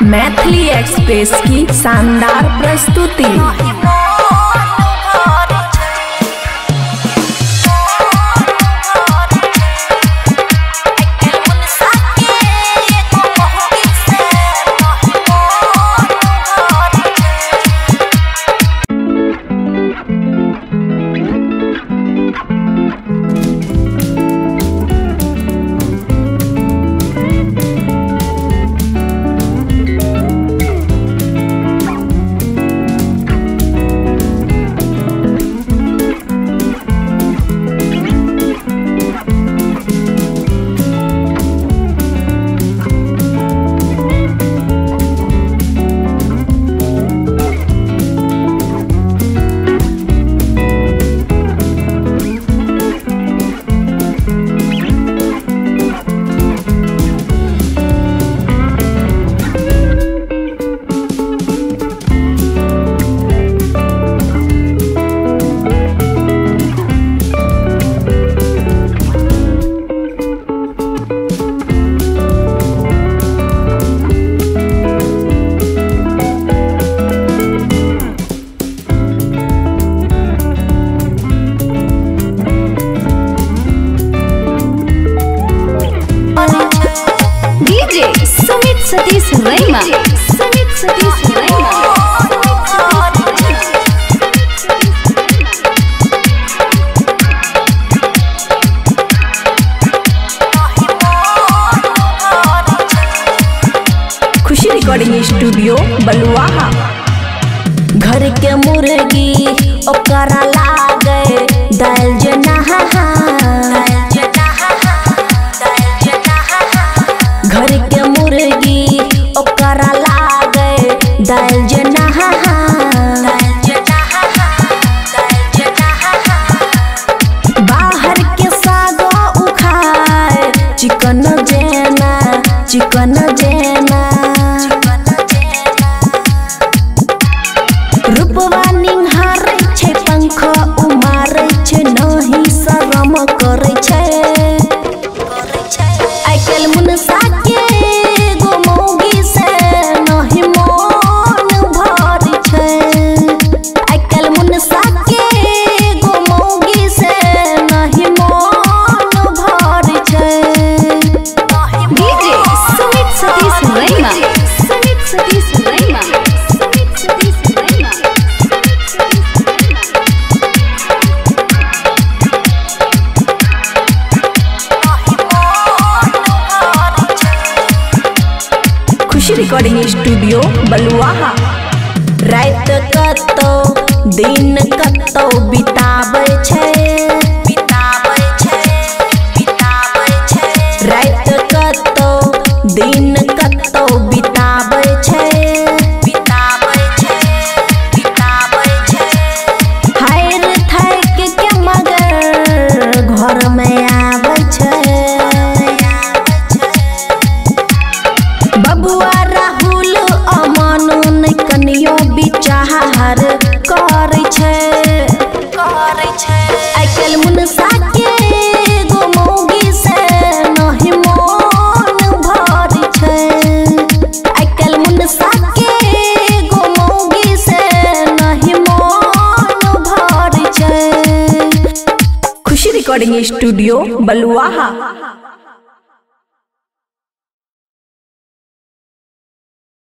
Maithili express की शानदार प्रस्तुति। सतीश रैमा, सतीश रैमा। खुशी रिकॉर्डिंग स्टूडियो बलुआहा। घर के मुर्गी ओकरा लागे दाल जना, घर के मुर्गी ओकरा लागे दाल जना, बाहर के सागो उखाए चिकन जेना, चिकन जेना। रूपवा निहारै छै, पंख उमारै छै, नहीं शरम करै छै। आइ काल्हि मुनसा के गो मौगी से नहीं मन भरै छै। आइ काल्हि मुनसा के गो मौगी से नहीं मन भरै छै। डीजे सुमित सतीश रैमा, सतीश रैमा। खुशी रिकॉर्डिंग स्टूडियो बलुआहा। रात कतो दिन कतो बिताबै छै, रात कतो दिन कतो बिताबै छै। हायर थाक के मगर घर में आबै छै। बबुआ राहुल अमन नै कनियो विचार करै छै। आइ काल्हि मुनसा के गो मौगी से नहीं मन भरै छै। आइ काल्हि मुनसा के गो मौगी से नहीं मन भरै छै। खुशी रिकॉर्डिंग स्टूडियो बलुआहा।